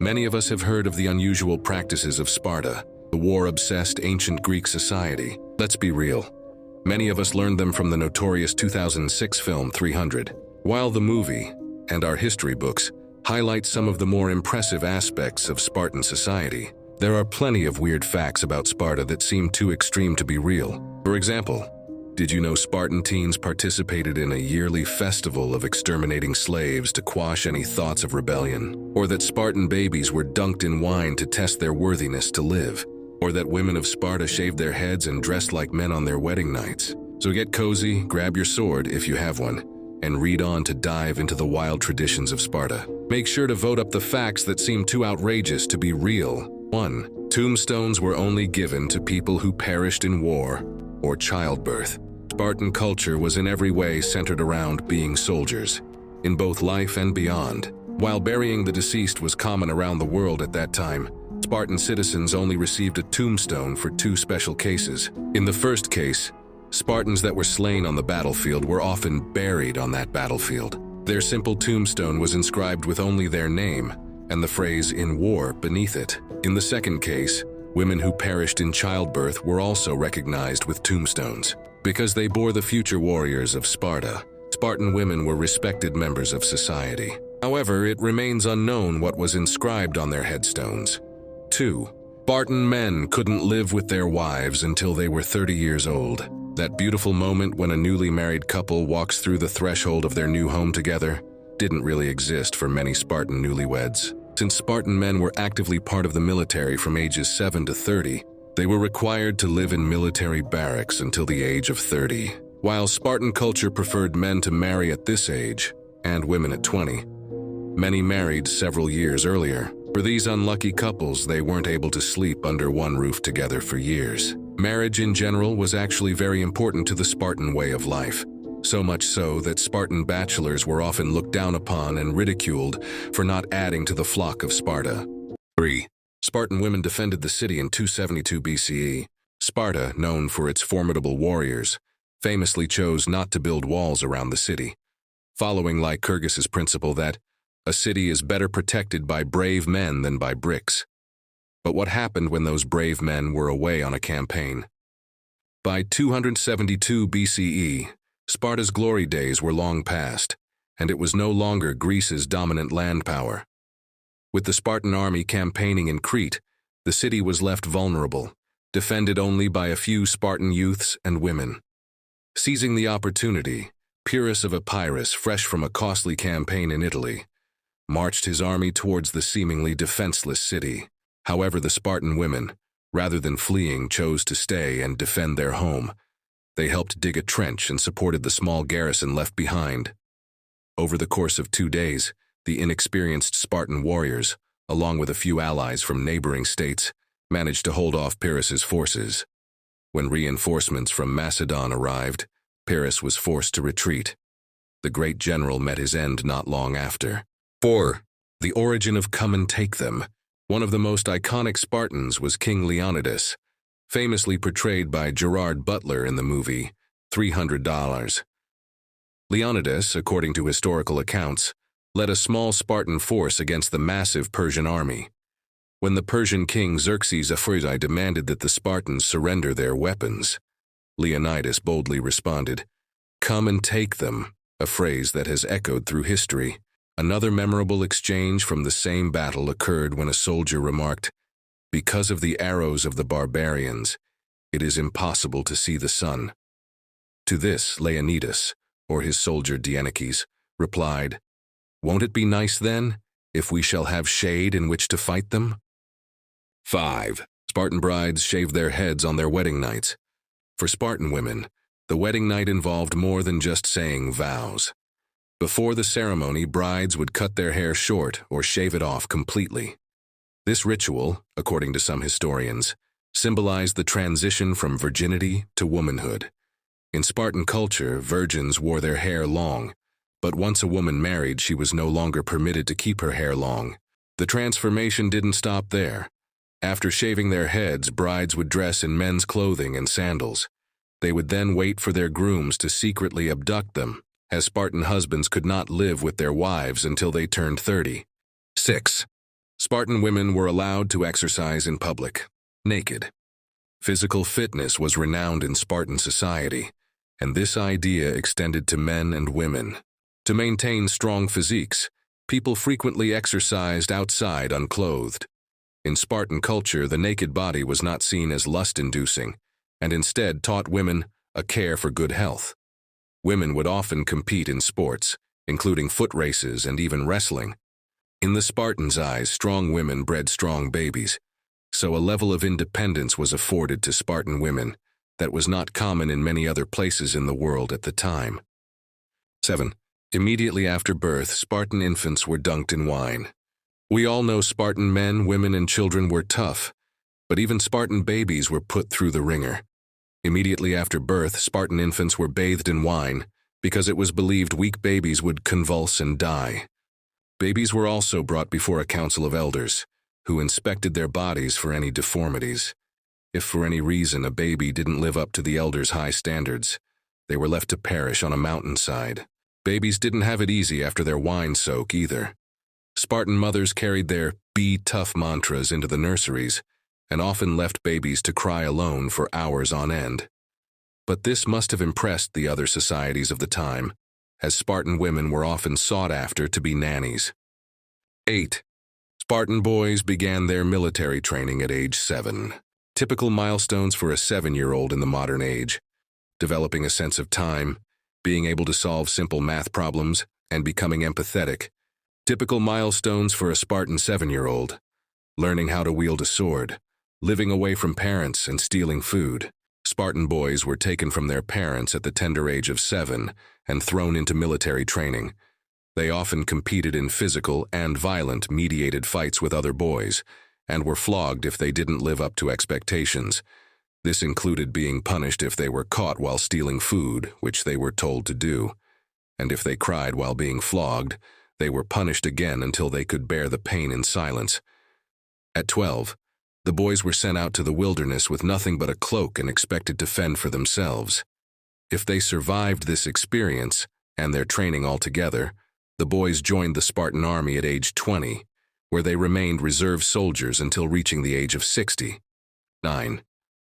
Many of us have heard of the unusual practices of Sparta, the war-obsessed ancient Greek society. Let's be real. Many of us learned them from the notorious 2006 film 300. While the movie, and our history books, highlight some of the more impressive aspects of Spartan society, there are plenty of weird facts about Sparta that seem too extreme to be real. For example, did you know Spartan teens participated in a yearly festival of exterminating slaves to quash any thoughts of rebellion? Or that Spartan babies were dunked in wine to test their worthiness to live? Or that women of Sparta shaved their heads and dressed like men on their wedding nights? So get cozy, grab your sword if you have one, and read on to dive into the wild traditions of Sparta. Make sure to vote up the facts that seem too outrageous to be real. 1. Tombstones were only given to people who perished in war or childbirth. Spartan culture was in every way centered around being soldiers, in both life and beyond. While burying the deceased was common around the world at that time, Spartan citizens only received a tombstone for two special cases. In the first case, Spartans that were slain on the battlefield were often buried on that battlefield. Their simple tombstone was inscribed with only their name and the phrase "in war" beneath it. In the second case, women who perished in childbirth were also recognized with tombstones. Because they bore the future warriors of Sparta, Spartan women were respected members of society. However, it remains unknown what was inscribed on their headstones. 2. Spartan men couldn't live with their wives until they were 30 years old. That beautiful moment when a newly married couple walks through the threshold of their new home together didn't really exist for many Spartan newlyweds. Since Spartan men were actively part of the military from ages 7 to 30, they were required to live in military barracks until the age of 30. While Spartan culture preferred men to marry at this age, and women at 20, many married several years earlier. For these unlucky couples, they weren't able to sleep under one roof together for years. Marriage in general was actually very important to the Spartan way of life, so much so that Spartan bachelors were often looked down upon and ridiculed for not adding to the flock of Sparta. 3. Spartan women defended the city in 272 BCE. Sparta, known for its formidable warriors, famously chose not to build walls around the city, following Lycurgus's principle that a city is better protected by brave men than by bricks. But what happened when those brave men were away on a campaign? By 272 BCE, Sparta's glory days were long past, and it was no longer Greece's dominant land power. With the Spartan army campaigning in Crete, the city was left vulnerable, defended only by a few Spartan youths and women. Seizing the opportunity, Pyrrhus of Epirus, fresh from a costly campaign in Italy, marched his army towards the seemingly defenseless city. However, the Spartan women, rather than fleeing, chose to stay and defend their home. They helped dig a trench and supported the small garrison left behind. Over the course of 2 days, the inexperienced Spartan warriors, along with a few allies from neighboring states, managed to hold off Pyrrhus's forces. When reinforcements from Macedon arrived, Pyrrhus was forced to retreat. The great general met his end not long after. 4. The origin of "come and take them." One of the most iconic Spartans was King Leonidas, famously portrayed by Gerard Butler in the movie $300. Leonidas, according to historical accounts, led a small Spartan force against the massive Persian army. When the Persian king Xerxes Aphrodite demanded that the Spartans surrender their weapons, Leonidas boldly responded, "Come and take them," a phrase that has echoed through history. Another memorable exchange from the same battle occurred when a soldier remarked, "Because of the arrows of the barbarians, it is impossible to see the sun." To this, Leonidas, or his soldier Dienekes, replied, "Won't it be nice then, if we shall have shade in which to fight them?" 5. Spartan brides shaved their heads on their wedding nights. For Spartan women, the wedding night involved more than just saying vows. Before the ceremony, brides would cut their hair short or shave it off completely. This ritual, according to some historians, symbolized the transition from virginity to womanhood. In Spartan culture, virgins wore their hair long, but once a woman married, she was no longer permitted to keep her hair long. The transformation didn't stop there. After shaving their heads, brides would dress in men's clothing and sandals. They would then wait for their grooms to secretly abduct them, as Spartan husbands could not live with their wives until they turned 30. 6. Spartan women were allowed to exercise in public, naked. Physical fitness was renowned in Spartan society, and this idea extended to men and women. To maintain strong physiques, people frequently exercised outside unclothed. In Spartan culture, the naked body was not seen as lust-inducing, and instead taught women a care for good health. Women would often compete in sports, including foot races and even wrestling. In the Spartans' eyes, strong women bred strong babies, so a level of independence was afforded to Spartan women that was not common in many other places in the world at the time. 7. Immediately after birth, Spartan infants were dunked in wine. We all know Spartan men, women, and children were tough, but even Spartan babies were put through the ringer. Immediately after birth, Spartan infants were bathed in wine because it was believed weak babies would convulse and die. Babies were also brought before a council of elders, who inspected their bodies for any deformities. If for any reason a baby didn't live up to the elders' high standards, they were left to perish on a mountainside. Babies didn't have it easy after their wine soak either. Spartan mothers carried their "be tough" mantras into the nurseries and often left babies to cry alone for hours on end. But this must have impressed the other societies of the time, as Spartan women were often sought after to be nannies. 8. Spartan boys began their military training at age 7. Typical milestones for a 7-year-old in the modern age: developing a sense of time, being able to solve simple math problems, and becoming empathetic. Typical milestones for a Spartan 7-year-old: learning how to wield a sword, living away from parents, and stealing food. Spartan boys were taken from their parents at the tender age of 7 and thrown into military training. They often competed in physical and violent mediated fights with other boys, and were flogged if they didn't live up to expectations. This included being punished if they were caught while stealing food, which they were told to do. And if they cried while being flogged, they were punished again until they could bear the pain in silence. At 12, the boys were sent out to the wilderness with nothing but a cloak and expected to fend for themselves. If they survived this experience and their training altogether, the boys joined the Spartan army at age 20, where they remained reserve soldiers until reaching the age of 60. 9.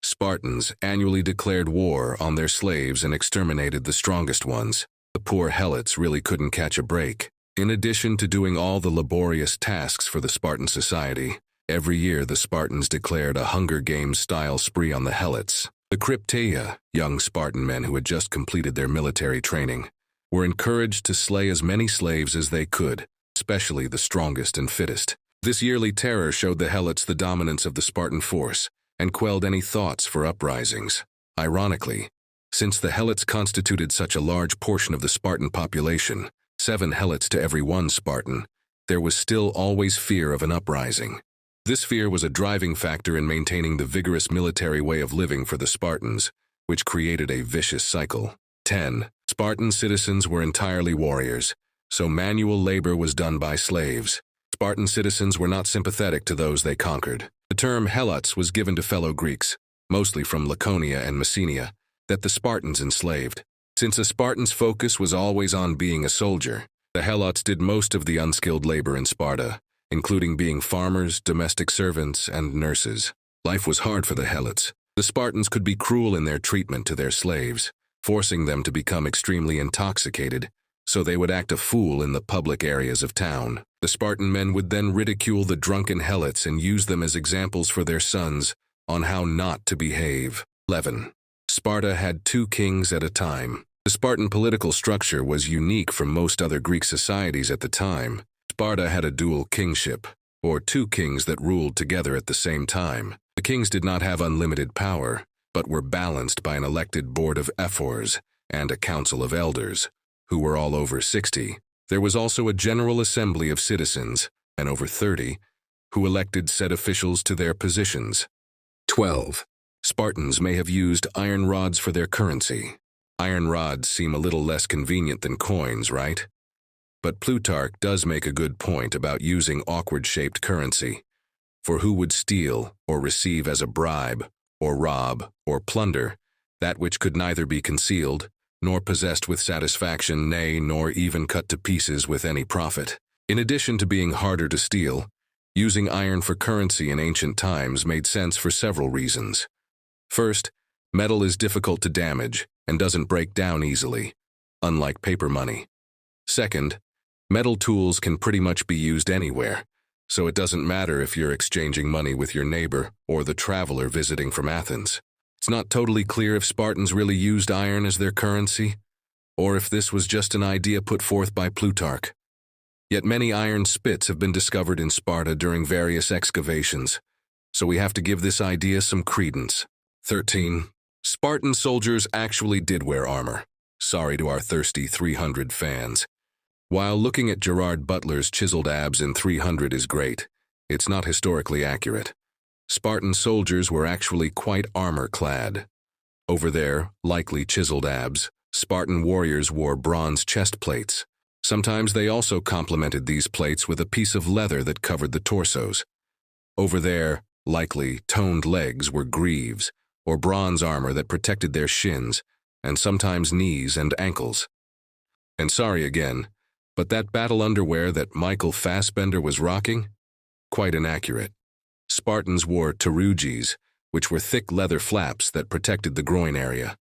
Spartans annually declared war on their slaves and exterminated the strongest ones. The poor helots really couldn't catch a break. In addition to doing all the laborious tasks for the Spartan society, every year the Spartans declared a Hunger Games-style spree on the helots. The Krypteia, young Spartan men who had just completed their military training, were encouraged to slay as many slaves as they could, especially the strongest and fittest. This yearly terror showed the helots the dominance of the Spartan force and quelled any thoughts for uprisings. Ironically, since the helots constituted such a large portion of the Spartan population, 7 helots to every 1 Spartan, there was still always fear of an uprising. This fear was a driving factor in maintaining the vigorous military way of living for the Spartans, which created a vicious cycle. 10. Spartan citizens were entirely warriors, so manual labor was done by slaves. Spartan citizens were not sympathetic to those they conquered. The term helots was given to fellow Greeks, mostly from Laconia and Messenia, that the Spartans enslaved. Since a Spartan's focus was always on being a soldier, the helots did most of the unskilled labor in Sparta, including being farmers, domestic servants, and nurses. Life was hard for the helots. The Spartans could be cruel in their treatment to their slaves, forcing them to become extremely intoxicated, so they would act a fool in the public areas of town. The Spartan men would then ridicule the drunken helots and use them as examples for their sons on how not to behave. 11. Sparta had 2 kings at a time. The Spartan political structure was unique from most other Greek societies at the time. Sparta had a dual kingship, or 2 kings that ruled together at the same time. The kings did not have unlimited power, but were balanced by an elected board of ephors and a council of elders, who were all over 60. There was also a general assembly of citizens, and over 30, who elected said officials to their positions. 12. Spartans may have used iron rods for their currency. Iron rods seem a little less convenient than coins, right? But Plutarch does make a good point about using awkward-shaped currency. For who would steal or receive as a bribe, or rob, or plunder, that which could neither be concealed, nor possessed with satisfaction, nay, nor even cut to pieces with any profit? In addition to being harder to steal, Using iron for currency in ancient times made sense for several reasons. First, metal is difficult to damage and doesn't break down easily, unlike paper money. Second, metal tools can pretty much be used anywhere, so it doesn't matter if you're exchanging money with your neighbor or the traveler visiting from Athens. It's not totally clear if Spartans really used iron as their currency, or if this was just an idea put forth by Plutarch. Yet many iron spits have been discovered in Sparta during various excavations, so we have to give this idea some credence. 13. Spartan soldiers actually did wear armor. Sorry to our thirsty 300 fans. While looking at Gerard Butler's chiseled abs in 300 is great, it's not historically accurate. Spartan soldiers were actually quite armor-clad. Over their likely chiseled abs, Spartan warriors wore bronze chest plates. Sometimes they also complemented these plates with a piece of leather that covered the torsos. Over their likely toned legs were greaves, or bronze armor that protected their shins, and sometimes knees and ankles. And sorry again, but that battle underwear that Michael Fassbender was rocking? Quite inaccurate. Spartans wore tarugis, which were thick leather flaps that protected the groin area.